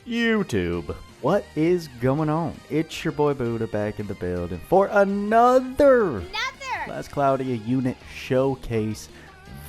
YouTube, what is going on? It's your boy Buddha back in the building for another Last Cloudia unit showcase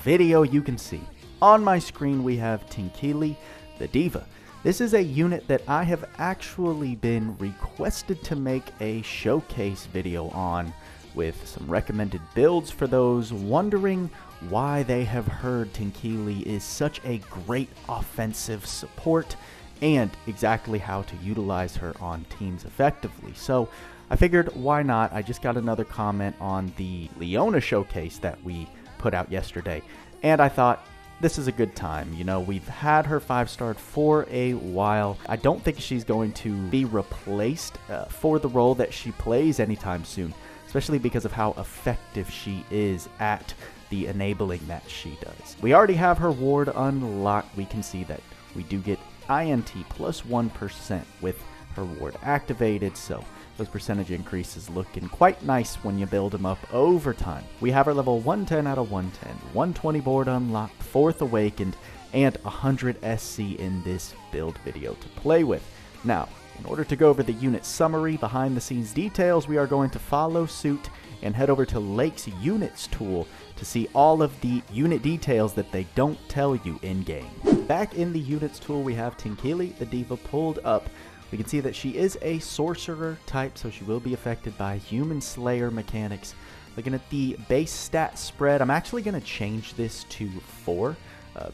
video. You can see on my screen we have Tinkili, the DIVA. This is a unit that I have actually been requested to make a showcase video on, with some recommended builds for those wondering why they have heard Tinkili is such a great offensive support, and exactly how to utilize her on teams effectively. So I figured, why not? I just got another comment on the Leona showcase that we put out yesterday, and I thought this is a good time. You know, we've had her 5-starred for a while. I don't think she's going to be replaced for the role that she plays anytime soon, especially because of how effective she is at the enabling that she does. We already have her ward unlocked. We can see that we do get INT plus 1% with her ward activated, so those percentage increases looking quite nice when you build them up over time. We have her level 110 out of 110, 120 board unlocked, 4th awakened, and 100 SC in this build video to play with. Now, in order to go over the unit summary, behind the scenes details, we are going to follow suit and head over to Lake's Units tool to see all of the unit details that they don't tell you in-game. Back in the Units tool, we have Tinkili, the DIVA, pulled up. We can see that she is a sorcerer type, so she will be affected by human slayer mechanics. Looking at the base stat spread, I'm actually going to change this to 4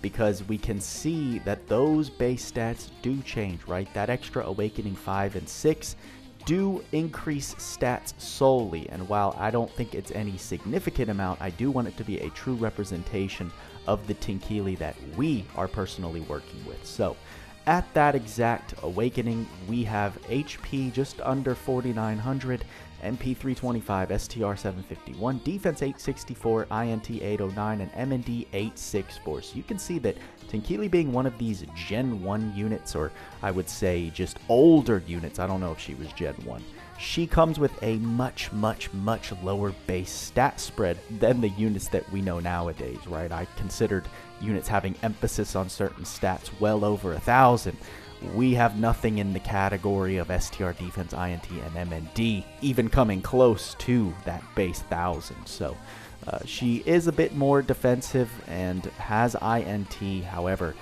because we can see that those base stats do change, right? That extra awakening 5 and 6 do increase stats solely, and while I don't think it's any significant amount, I do want it to be a true representation of the Tinkili that we are personally working with. So at that exact awakening, we have HP just under 4,900, MP 325, STR 751, Defense 864, INT 809, and MND 864. So you can see that Tinkili, being one of these Gen 1 units, or I would say just older units, I don't know if she was Gen 1, she comes with a much lower base stat spread than the units that we know nowadays, right? I considered units having emphasis on certain stats well over 1,000. We have nothing in the category of STR, Defense, INT, and MND even coming close to that base 1,000. So she is a bit more defensive and has INT. However,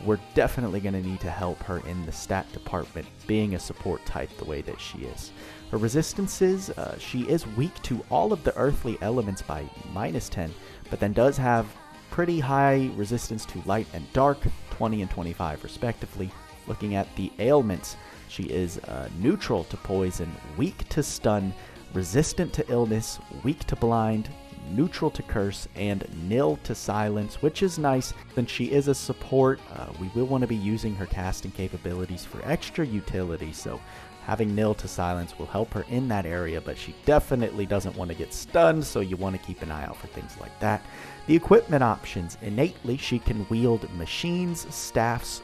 we're definitely going to need to help her in the stat department, being a support type the way that she is. Her resistances, she is weak to all of the earthly elements by -10, but then does have pretty high resistance to light and dark, 20 and 25 respectively. Looking at the ailments, she is neutral to poison, weak to stun, resistant to illness, weak to blind, neutral to curse, and nil to silence, which is nice. Since she is a support, we will want to be using her casting capabilities for extra utility, so having nil to silence will help her in that area, but she definitely doesn't want to get stunned, so you want to keep an eye out for things like that. The equipment options: innately she can wield machines, staffs,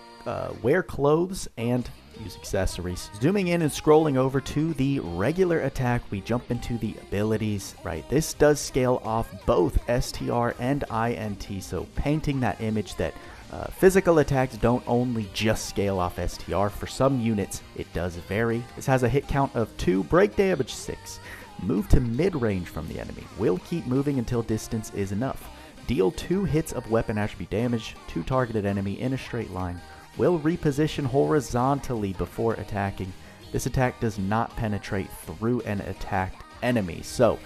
wear clothes, and use accessories. Zooming in and scrolling over to the regular attack, we jump into the abilities, right? This does scale off both STR and INT, so painting that image that physical attacks don't only just scale off STR. For some units, it does vary. This has a hit count of 2, break damage 6. Move to mid-range from the enemy. Will keep moving until distance is enough. Deal 2 hits of weapon attribute damage to targeted enemy in a straight line. Will reposition horizontally before attacking. This attack does not penetrate through an attacked enemy. So,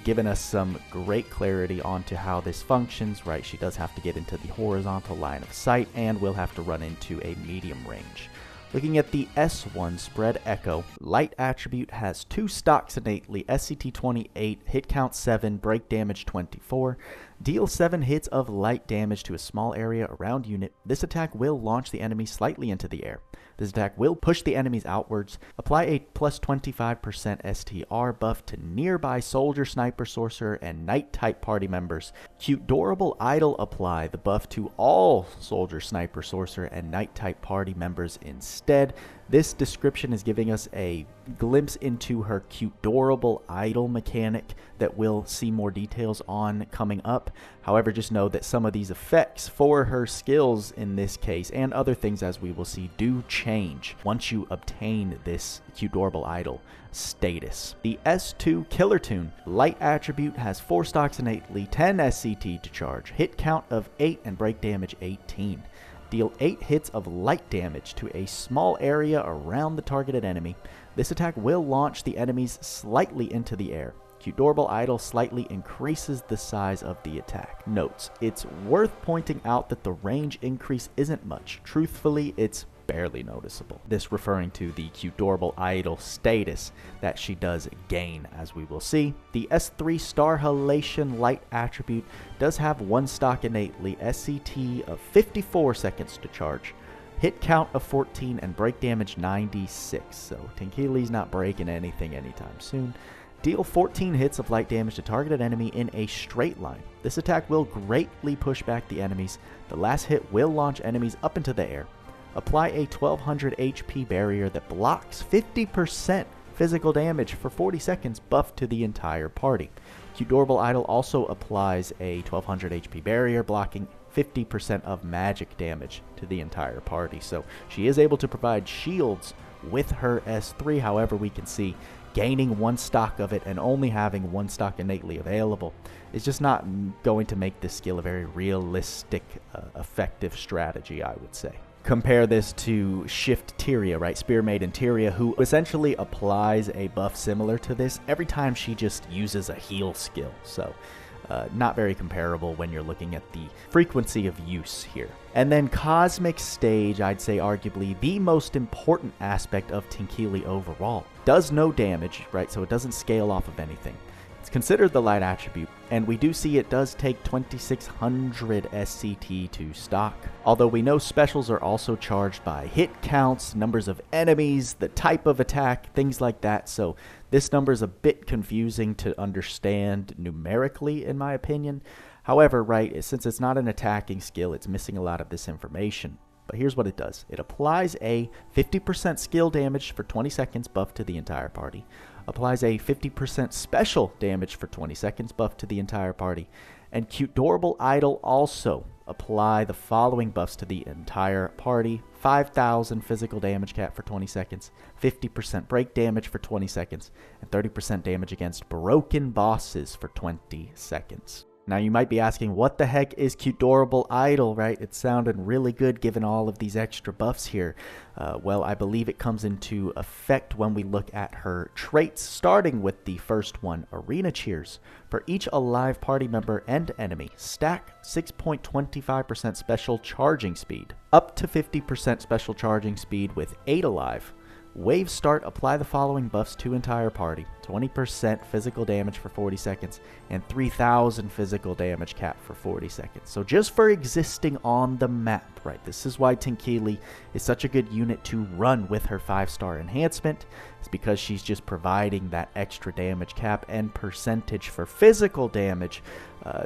giving us some great clarity onto how this functions, right? She does have to get into the horizontal line of sight and will have to run into a medium range. Looking at the S1 spread echo, light attribute has 2 stocks innately, SCT 28, hit count 7, break damage 24. Deal 7 hits of light damage to a small area around unit. This attack will launch the enemy slightly into the air. This attack will push the enemies outwards. Apply a plus 25% STR buff to nearby soldier, sniper, sorcerer, and knight type party members. Cute durable idle apply the buff to all soldier, sniper, sorcerer, and knight type party members instead. Instead, this description is giving us a glimpse into her Cutorable Idol mechanic that we'll see more details on coming up. However, just know that some of these effects for her skills in this case, and other things as we will see, do change once you obtain this Cutorable Idol status. The S2 Killer Tune Light attribute has 4 stocks innately, 10 SCT to charge, hit count of 8 and break damage 18. Deal 8 hits of light damage to a small area around the targeted enemy. This attack will launch the enemies slightly into the air. Cutorable Idol slightly increases the size of the attack. Notes: it's worth pointing out that the range increase isn't much. Truthfully, it's barely noticeable. This referring to the Cutorable Idol status that she does gain, as we will see. The S3 Star Halation Light attribute does have 1 stock innately, SCT of 54 seconds to charge, hit count of 14, and break damage 96. So Tinkili's not breaking anything anytime soon. Deal 14 hits of light damage to targeted enemy in a straight line. This attack will greatly push back the enemies. The last hit will launch enemies up into the air. Apply a 1200 HP barrier that blocks 50% physical damage for 40 seconds, buffed to the entire party. Cutorable Idol also applies a 1200 HP barrier, blocking 50% of magic damage to the entire party. So she is able to provide shields with her S3. However, we can see gaining 1 stock of it and only having 1 stock innately available is just not going to make this skill a very realistic, effective strategy, I would say. Compare this to Shift Tyria, right? Spear Maiden Tyria, who essentially applies a buff similar to this every time she just uses a heal skill. So not very comparable when you're looking at the frequency of use here. And then Cosmic Stage, I'd say arguably the most important aspect of Tinkili overall. Does no damage, right? So it doesn't scale off of anything. It's considered the light attribute, and we do see it does take 2600 SCT to stock. Although we know specials are also charged by hit counts, numbers of enemies, the type of attack, things like that. So this number is a bit confusing to understand numerically, in my opinion. However, right, since it's not an attacking skill, it's missing a lot of this information. But here's what it does. It applies a 50% skill damage for 20 seconds, buff to the entire party. Applies a 50% special damage for 20 seconds, buff to the entire party. And Cutorable Idol also apply the following buffs to the entire party. 5,000 physical damage cap for 20 seconds, 50% break damage for 20 seconds, and 30% damage against broken bosses for 20 seconds. Now you might be asking, what the heck is Cutorable Idol, right? It sounded really good given all of these extra buffs here. Well, I believe it comes into effect when we look at her traits, starting with the first one, Arena Cheers. For each alive party member and enemy, stack 6.25% special charging speed, up to 50% special charging speed with 8 alive. Wave start, apply the following buffs to entire party. 20% physical damage for 40 seconds and 3,000 physical damage cap for 40 seconds. So just for existing on the map, right? This is why Tinkili is such a good unit to run with her 5-star enhancement. It's because she's just providing that extra damage cap and percentage for physical damage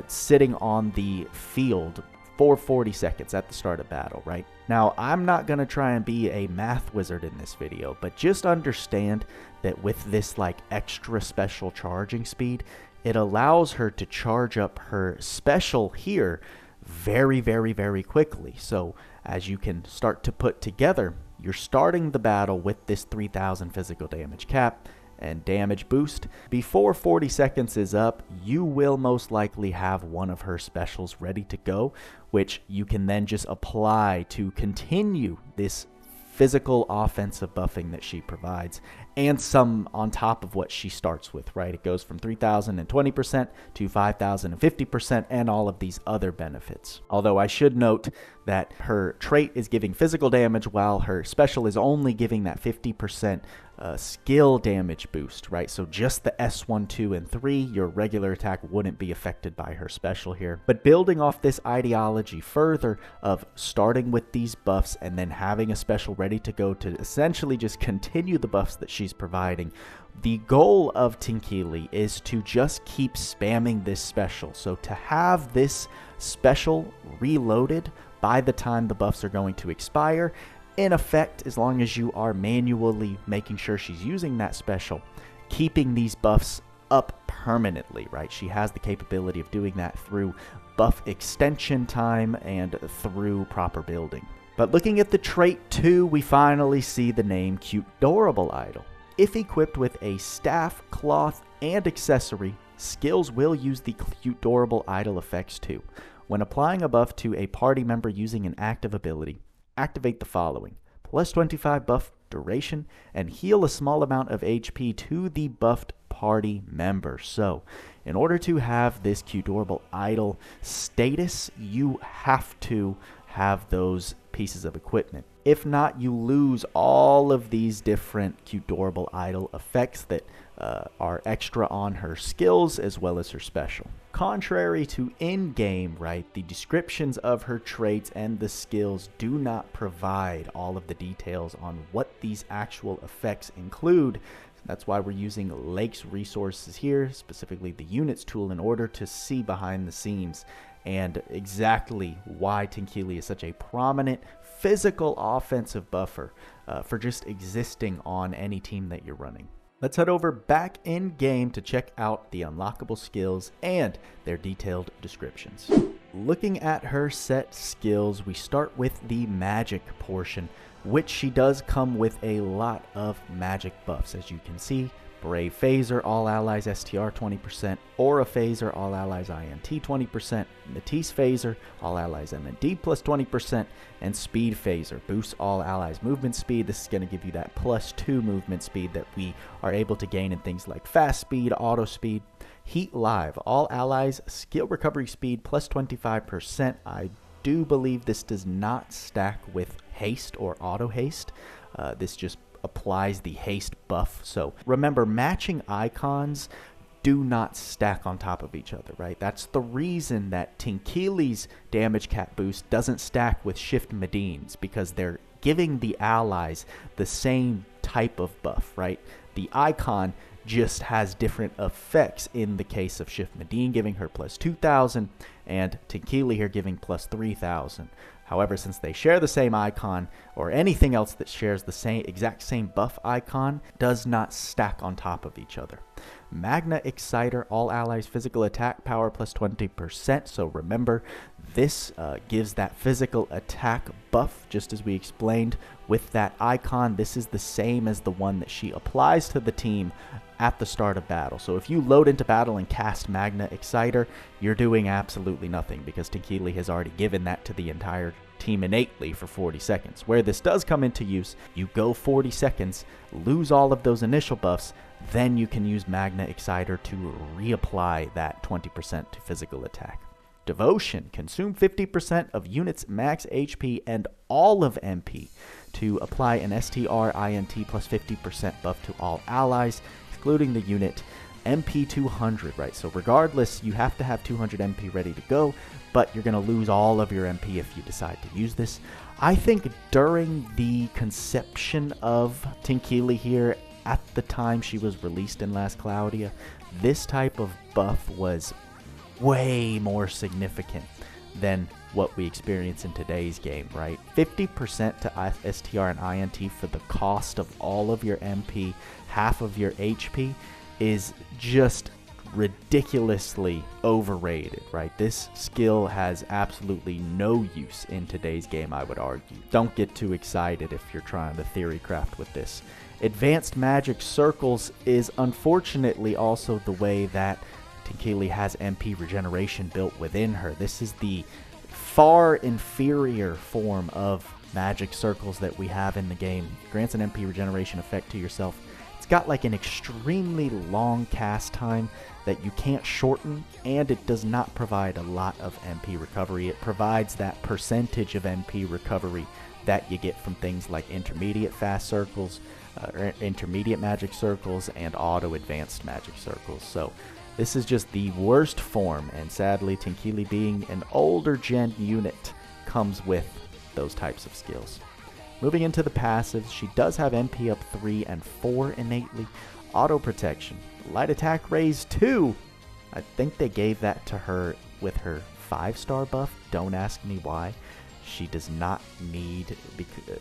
sitting on the field for 40 seconds at the start of battle, right? Now, I'm not going to try and be a math wizard in this video, but just understand that with this like extra special charging speed, it allows her to charge up her special here very, very, very quickly. So as you can start to put together, you're starting the battle with this 3,000 physical damage cap and damage boost. Before 40 seconds is up, you will most likely have one of her specials ready to go, which you can then just apply to continue this physical offensive buffing that she provides, and some on top of what she starts with, right? It goes from 3,020% to 5,050% and all of these other benefits. Although I should note that her trait is giving physical damage while her special is only giving that 50% skill damage boost, right? So just the S1, 2, and 3, your regular attack wouldn't be affected by her special here. But building off this ideology further of starting with these buffs and then having a special ready to go to essentially just continue the buffs that she's providing, the goal of Tinkili is to just keep spamming this special. So to have this special reloaded by the time the buffs are going to expire, in effect, as long as you are manually making sure she's using that special, keeping these buffs up permanently, right? She has the capability of doing that through buff extension time and through proper building. But looking at the trait 2, we finally see the name Cute Dorable Idol. If equipped with a staff, cloth, and accessory, skills will use the Cute Dorable Idol effects too. When applying a buff to a party member using an active ability, activate the following: plus 25 buff duration and heal a small amount of HP to the buffed party member. So, in order to have this Cute Dorable Idol status, you have to have those pieces of equipment. If not, you lose all of these different Cute Dorable Idol effects that are extra on her skills as well as her special. Contrary to in-game, right, the descriptions of her traits and the skills do not provide all of the details on what these actual effects include. That's why we're using Lake's resources here, specifically the units tool, in order to see behind the scenes and exactly why Tinkili is such a prominent physical offensive buffer for just existing on any team that you're running. Let's head over back in game to check out the unlockable skills and their detailed descriptions. Looking at her set skills, we start with the magic portion, which she does come with a lot of magic buffs. As you can see, Brave Phaser, all allies STR 20%, Aura Phaser, all allies INT 20%, Matisse Phaser, all allies MND plus 20%, and Speed Phaser boosts all allies movement speed. This is going to give you that +2 movement speed that we are able to gain in things like fast speed, auto speed. Heat Live, all allies skill recovery speed plus 25%. I do believe this does not stack with haste or auto haste. This just applies the haste buff. So remember, matching icons do not stack on top of each other, right? That's the reason that Tinkili's damage cap boost doesn't stack with Shift Medine's, because they're giving the allies the same type of buff, right? The icon just has different effects. In the case of Shift Medine giving her plus 2,000 and Tinkili here giving plus 3,000. However, since they share the same icon, or anything else that shares the exact same buff icon does not stack on top of each other. Magna Exciter, all allies physical attack power plus 20%. So remember, this gives that physical attack buff, just as we explained with that icon. This is the same as the one that she applies to the team at the start of battle. So if you load into battle and cast Magna Exciter, you're doing absolutely nothing, because Tinkili has already given that to the entire team innately for 40 seconds. Where this does come into use, you go 40 seconds, lose all of those initial buffs, then you can use Magna Exciter to reapply that 20% to physical attack. Devotion, consume 50% of units max HP and all of MP to apply an STR INT plus 50% buff to all allies, excluding the unit MP 200, right? So regardless, you have to have 200 MP ready to go, but you're going to lose all of your MP if you decide to use this. I think during the conception of Tinkili here, at the time she was released in Last Cloudia, this type of buff was way more significant than what we experience in today's game, right? 50% to STR and INT for the cost of all of your MP, half of your HP, is just ridiculously overrated, right? This skill has absolutely no use in today's game, I would argue. Don't get too excited if you're trying to theory craft with this. Advanced Magic Circles is unfortunately also the way that Tinkili has MP regeneration built within her. This is the far inferior form of magic circles that we have in the game. It grants an MP regeneration effect to yourself. It's got like an extremely long cast time that you can't shorten, and it does not provide a lot of MP recovery. It provides that percentage of MP recovery that you get from things like intermediate fast circles, intermediate magic circles, and auto advanced magic circles. So this is just the worst form, and sadly Tinkili, being an older gen unit, comes with those types of skills. Moving into the passives, she does have MP up 3 and 4 innately, auto protection, light attack raise 2. I think they gave that to her with her 5-star buff, don't ask me why. She does not need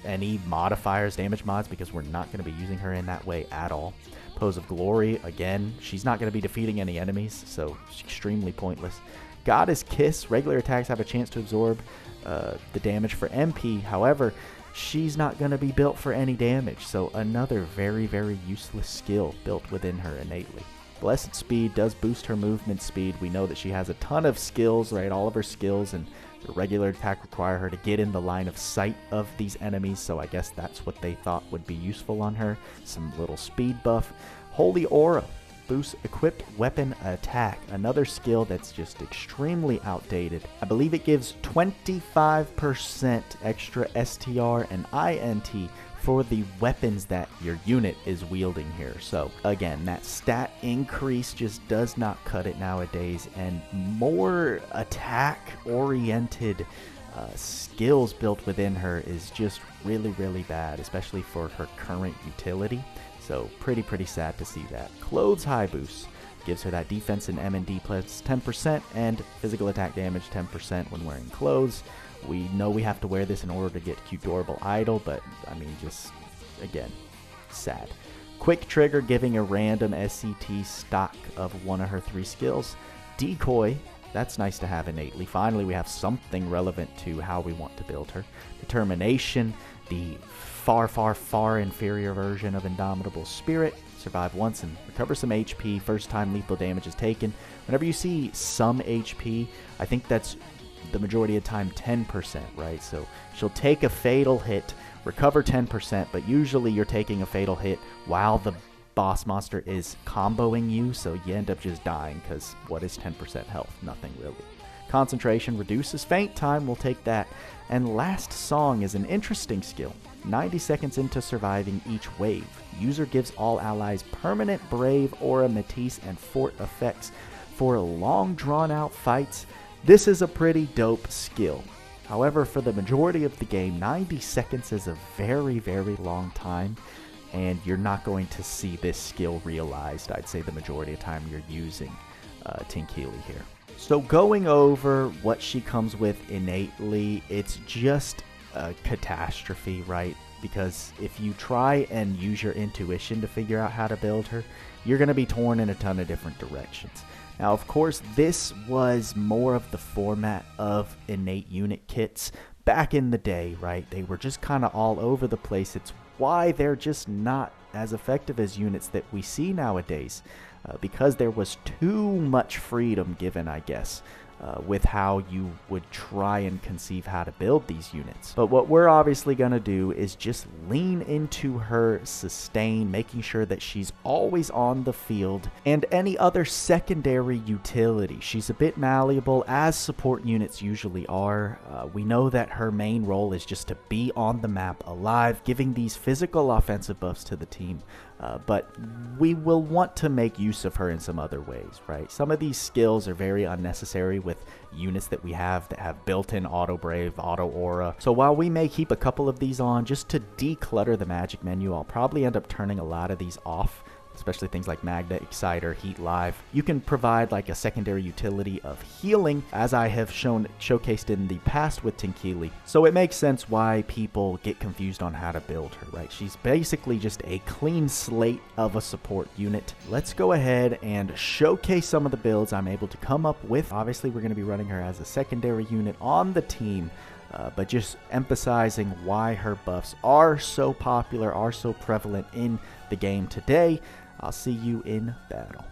any modifiers, damage mods, because we're not going to be using her in that way at all. Pose of Glory, again, she's not going to be defeating any enemies, so extremely pointless. Goddess Kiss, regular attacks have a chance to absorb the damage for MP. However, she's not going to be built for any damage, so another very, very useless skill built within her innately. Blessed Speed does boost her movement speed. We know that she has a ton of skills, right? All of her skills and the regular attack require her to get in the line of sight of these enemies, so I guess that's what they thought would be useful on her. Some little speed buff. Holy Aura boosts equipped weapon attack, another skill that's just extremely outdated. I believe it gives 25% extra STR and INT for the weapons that your unit is wielding here. So again, that stat increase just does not cut it nowadays, and more attack oriented skills built within her is just really, really bad, especially for her current utility. So pretty sad to see that. Clothes high boost gives her that defense in M&D plus 10% and physical attack damage 10% when wearing clothes. We know we have to wear this in order to get cute, adorable Idol, but I mean, just again, sad. Quick trigger, giving a random SCT stock of one of her 3 skills. Decoy, that's nice to have innately. Finally, we have something relevant to how we want to build her. Determination, the far inferior version of Indomitable Spirit. Survive once and recover some HP. First time lethal damage is taken. Whenever you see some HP, I think that's the majority of the time 10%, right? So she'll take a fatal hit, recover 10%, but usually you're taking a fatal hit while the boss monster is comboing you, so you end up just dying, because what is 10% health? Nothing really. Concentration reduces faint time, we'll take that. And Last Song is an interesting skill. 90 seconds into surviving each wave, user gives all allies permanent Brave, Aura, Matisse, and Fort effects for long drawn out fights. This is a pretty dope skill. However, for the majority of the game, 90 seconds is a very, very long time, and you're not going to see this skill realized, I'd say, the majority of the time you're using Tinkili here. So going over what she comes with innately, it's just a catastrophe, right? Because if you try and use your intuition to figure out how to build her, you're going to be torn in a ton of different directions. Now, of course, this was more of the format of innate unit kits back in the day, right? They were just kind of all over the place. It's why they're just not as effective as units that we see nowadays, because there was too much freedom given, I guess, with how you would try and conceive how to build these units. But what we're obviously going to do is just lean into her sustain, making sure that she's always on the field, and any other secondary utility. She's a bit malleable, as support units usually are. We know that her main role is just to be on the map alive, giving these physical offensive buffs to the team. But we will want to make use of her in some other ways, right? Some of these skills are very unnecessary with units that we have that have built-in auto brave, auto aura. So while we may keep a couple of these on just to declutter the magic menu, I'll probably end up turning a lot of these off, especially things like Magna, Exciter, Heat Live. You can provide like a secondary utility of healing, as I have showcased in the past with Tinkili. So it makes sense why people get confused on how to build her, right? She's basically just a clean slate of a support unit. Let's go ahead and showcase some of the builds I'm able to come up with. Obviously, we're going to be running her as a secondary unit on the team, but just emphasizing why her buffs are so popular, are so prevalent in the game today. I'll see you in battle.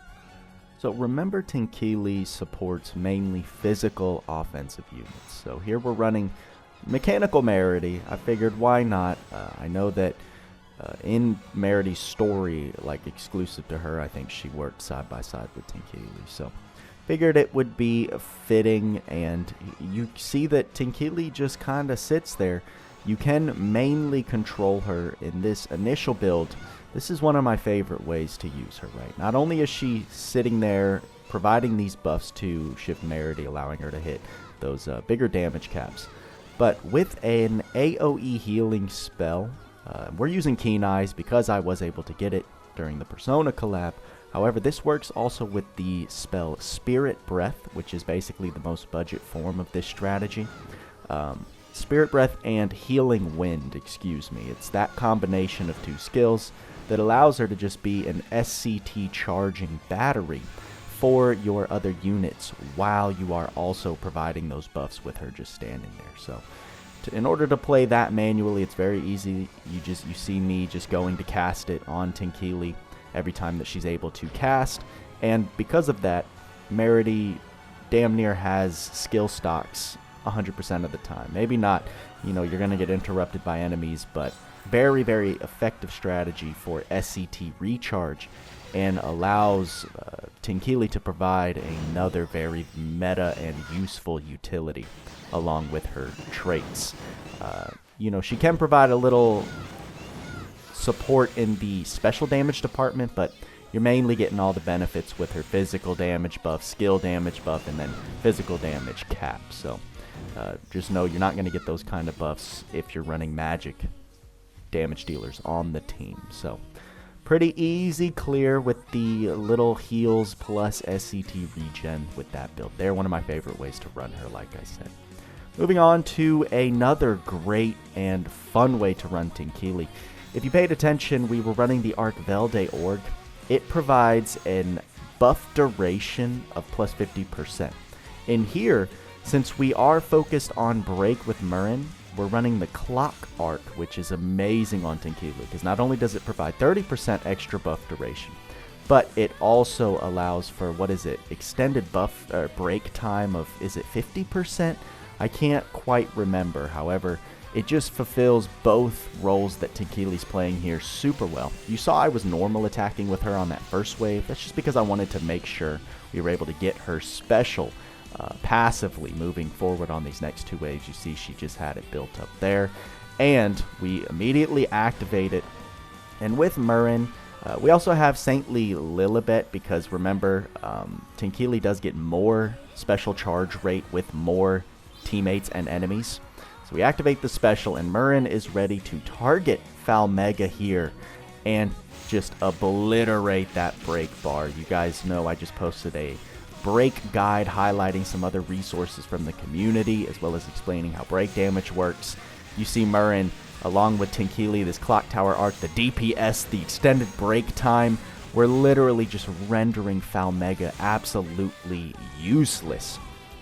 So remember, Tinkili supports mainly physical offensive units. So here we're running Mechanical Merity. I figured, why not? I know that in Merity's story, like exclusive to her, I think she worked side by side with Tinkili. So figured it would be fitting, and you see that Tinkili just kind of sits there. You can mainly control her in this initial build. This is one of my favorite ways to use her, right? Not only is she sitting there providing these buffs to Shift Merity, allowing her to hit those bigger damage caps, but with an AoE healing spell, we're using Keen Eyes because I was able to get it during the Persona collab. However, this works also with the spell Spirit Breath, which is basically the most budget form of this strategy. Spirit Breath and Healing Wind, excuse me. It's that combination of two skills that allows her to just be an SCT charging battery for your other units while you are also providing those buffs with her just standing there. So in order to play that manually, it's very easy. You see me just going to cast it on Tinkili every time that she's able to cast, and because of that, Merity damn near has skill stocks 100% of the time. Maybe not, you know, you're going to get interrupted by enemies, but very, very effective strategy for SCT recharge, and allows Tinkili to provide another very meta and useful utility along with her traits. You know, she can provide a little support in the special damage department, but you're mainly getting all the benefits with her physical damage buff, skill damage buff, and then physical damage cap. So just know you're not going to get those kind of buffs if you're running magic damage dealers on the team. So pretty easy clear with the little heals plus SCT regen with that build. They're one of my favorite ways to run her, like I said. Moving on to another great and fun way to run Tinkili. If you paid attention, we were running the Arc Velde org. It provides an buff duration of plus 50%. In here, since we are focused on break with Murren, we're running the Clock Arc, which is amazing on Tinkili, because not only does it provide 30% extra buff duration, but it also allows for, what is it, extended buff break time of, is it 50%? I can't quite remember. However, it just fulfills both roles that Tinkili's playing here super well. You saw I was normal attacking with her on that first wave. That's just because I wanted to make sure we were able to get her special passively moving forward on these next two waves. You see she just had it built up there. And we immediately activate it. And with Murren, we also have Saintly Lilibet, because remember, Tinkili does get more special charge rate with more teammates and enemies. So we activate the special, and Murren is ready to target Falmega here and just obliterate that break bar. You guys know I just posted a break guide highlighting some other resources from the community, as well as explaining how break damage works. You see Murren along with Tinkili, this clock tower arc, the DPS, the extended break time. We're literally just rendering Falmega absolutely useless,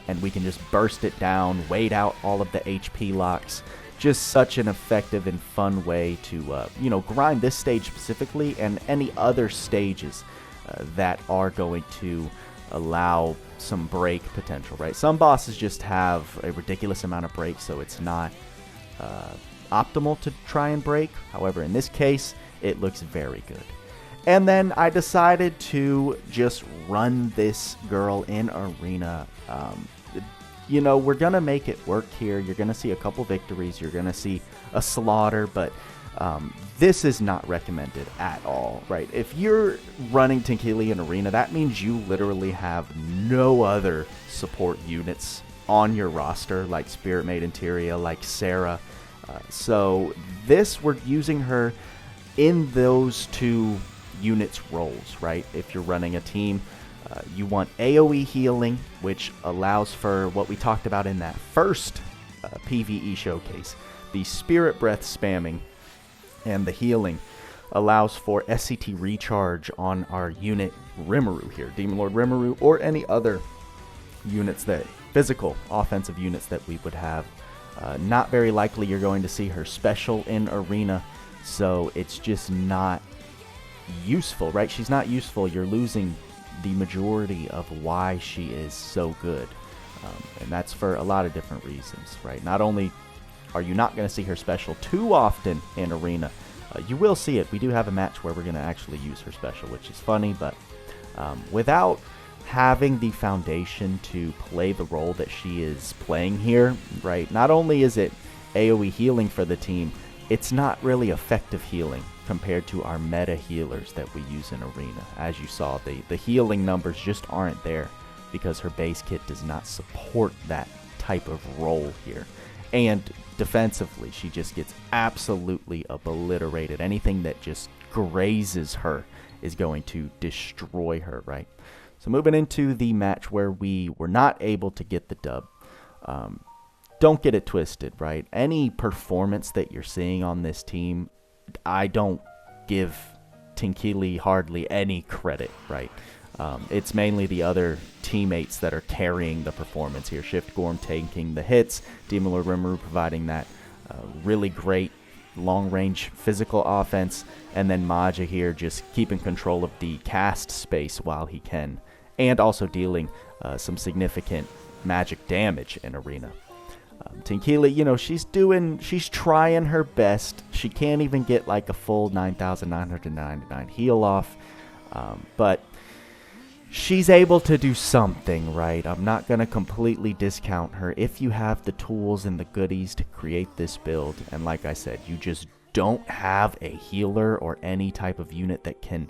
and we can just burst it down, wait out all of the HP locks. Just such an effective and fun way to, you know, grind this stage specifically, and any other stages that are going to allow some break potential, right? Some bosses just have a ridiculous amount of break, so it's not optimal to try and break. However, in this case, it looks very good. And then I decided to just run this girl in arena. You know, we're going to make it work here. You're going to see a couple victories. You're going to see a slaughter, but this is not recommended at all, right? If you're running Tinkili in arena, that means you literally have no other support units on your roster, like Spirit Maiden Tyria, like Sarah. So this, we're using her in those two units roles, right? If you're running a team, you want AoE healing, which allows for what we talked about in that first PvE showcase. The Spirit Breath spamming and the healing allows for SCT recharge on our unit Rimuru here, Demon Lord Rimuru, or any other units that, physical offensive units that we would have. Not very likely you're going to see her special in arena, so it's just not useful, right? She's not useful. You're losing the majority of why she is so good, and that's for a lot of different reasons, right? Not only are you not going to see her special too often in arena, you will see it. We do have a match where we're going to actually use her special, which is funny, but without having the foundation to play the role that she is playing here, right? Not only is it AoE healing for the team, it's not really effective healing compared to our meta healers that we use in arena. As you saw, the healing numbers just aren't there because her base kit does not support that type of role here. And defensively, she just gets absolutely obliterated. Anything that just grazes her is going to destroy her, right? So moving into the match where we were not able to get the dub. don't get it twisted, right? Any performance that you're seeing on this team, I don't give Tinkili hardly any credit, right? It's mainly the other teammates that are carrying the performance here. Shift Gorm taking the hits, Demon Lord Rimuru providing that really great long-range physical offense, and then Maja here just keeping control of the cast space while he can, and also dealing some significant magic damage in Arena. Tinkili, you know, she's trying her best. She can't even get like a full 9,999 heal off, but she's able to do something, right? I'm not going to completely discount her if you have the tools and the goodies to create this build. And like I said, you just don't have a healer or any type of unit that can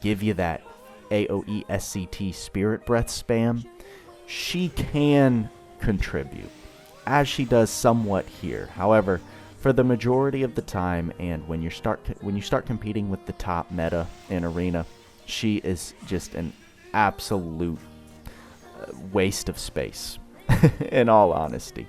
give you that AoE SCT Spirit Breath spam. She can contribute, as she does somewhat here. However, for the majority of the time, and when you start competing with the top meta in Arena, she is just an absolute waste of space, in all honesty,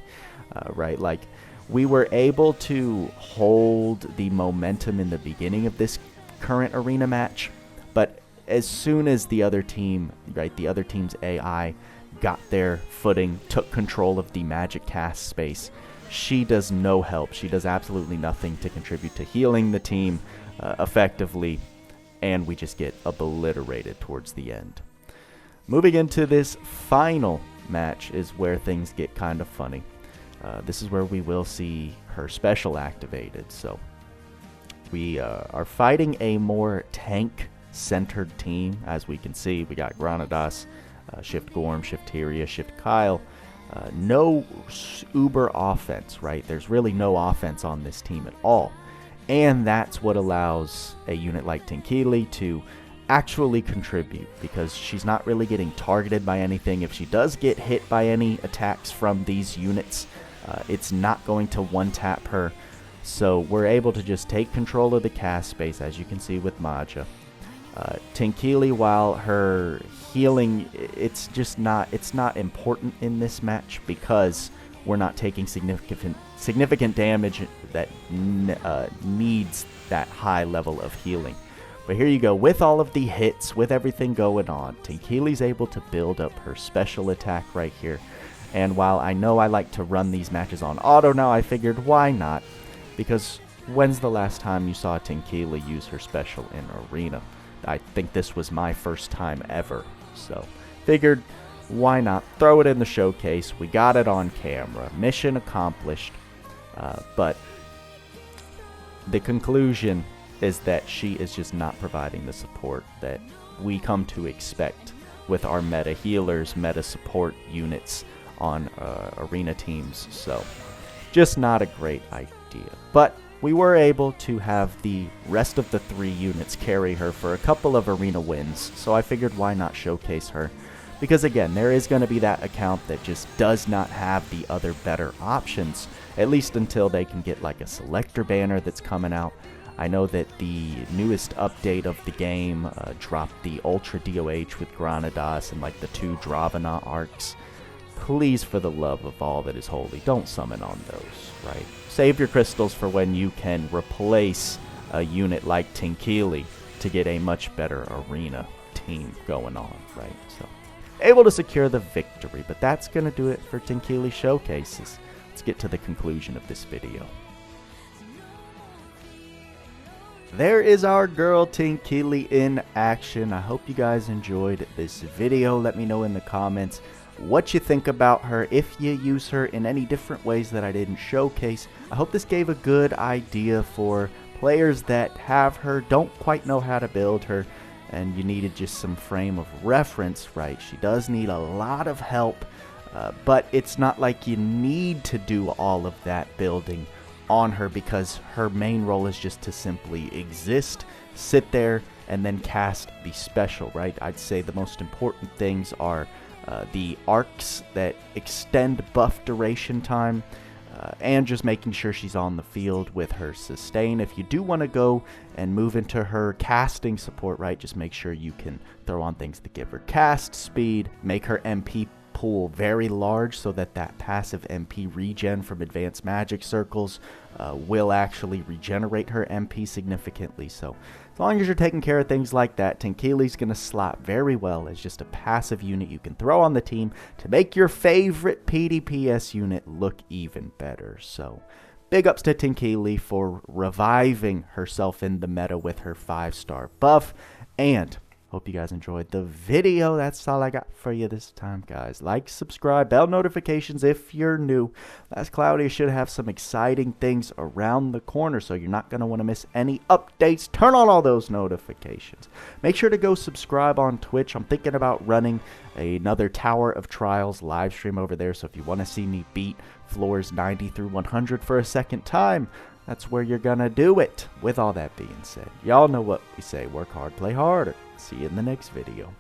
right? Like, we were able to hold the momentum in the beginning of this current Arena match, but as soon as the other team, right, the other team's AI got their footing, took control of the magic cast space, she does no help. She does absolutely nothing to contribute to healing the team effectively, and we just get obliterated towards the end. Moving into this final match is where things get kind of funny. This is where we will see her special activated. So we are fighting a more tank-centered team. As we can see, we got Granadas, Shift Gorm, Shift Tyria, Shift Kyle. No uber offense, right? There's really no offense on this team at all. And that's what allows a unit like Tinkili to actually contribute, because she's not really getting targeted by anything. If she does get hit by any attacks from these units, it's not going to one-tap her. So we're able to just take control of the cast space, as you can see with Maja. Tinkili, while her healing, it's not important in this match, because we're not taking significant damage that needs that high level of healing. But here you go, with all of the hits, with everything going on, Tinkili's able to build up her special attack right here. And while I know I like to run these matches on auto now, I figured why not? Because when's the last time you saw Tinkili use her special in Arena? I think this was my first time ever. So figured, why not throw it in the showcase? We got it on camera. Mission accomplished. But the conclusion is that she is just not providing the support that we come to expect with our meta healers, meta support units on Arena teams. So just not a great idea. But we were able to have the rest of the 3 units carry her for a couple of Arena wins. So I figured, why not showcase her? Because again, there is going to be that account that just does not have the other better options, at least until they can get like a selector banner that's coming out. I know that the newest update of the game dropped the Ultra DOH with Granadas and like the 2 Dravana arcs. Please, for the love of all that is holy, don't summon on those, right? Save your crystals for when you can replace a unit like Tinkili to get a much better Arena team going on, right? So, able to secure the victory, but that's going to do it for Tinkili showcases. Let's get to the conclusion of this video. There is our girl Tinkili in action. I hope you guys enjoyed this video. Let me know in the comments what you think about her, if you use her in any different ways that I didn't showcase. I hope this gave a good idea for players that have her, don't quite know how to build her, and you needed just some frame of reference, right? She does need a lot of help, but it's not like you need to do all of that building on her, because her main role is just to simply exist, sit there, and then cast the special, right? I'd say the most important things are the arcs that extend buff duration time, and just making sure she's on the field with her sustain. If you do want to go and move into her casting support, right, just make sure you can throw on things to give her cast speed, make her MP pool very large so that passive MP regen from advanced magic circles will actually regenerate her MP significantly. So as long as you're taking care of things like that, Tinkili's going to slot very well as just a passive unit you can throw on the team to make your favorite PDPS unit look even better. So big ups to Tinkili for reviving herself in the meta with her 5-star buff. And hope you guys enjoyed the video. That's all I got for you this time, guys. Like, subscribe, bell notifications if you're new. As Cloudia should have some exciting things around the corner, so you're not going to want to miss any updates. Turn on all those notifications. Make sure to go subscribe on Twitch. I'm thinking about running another Tower of Trials live stream over there, so if you want to see me beat floors 90 through 100 for a second time, that's where you're going to do it. With all that being said, y'all know what we say. Work hard, play harder. See you in the next video.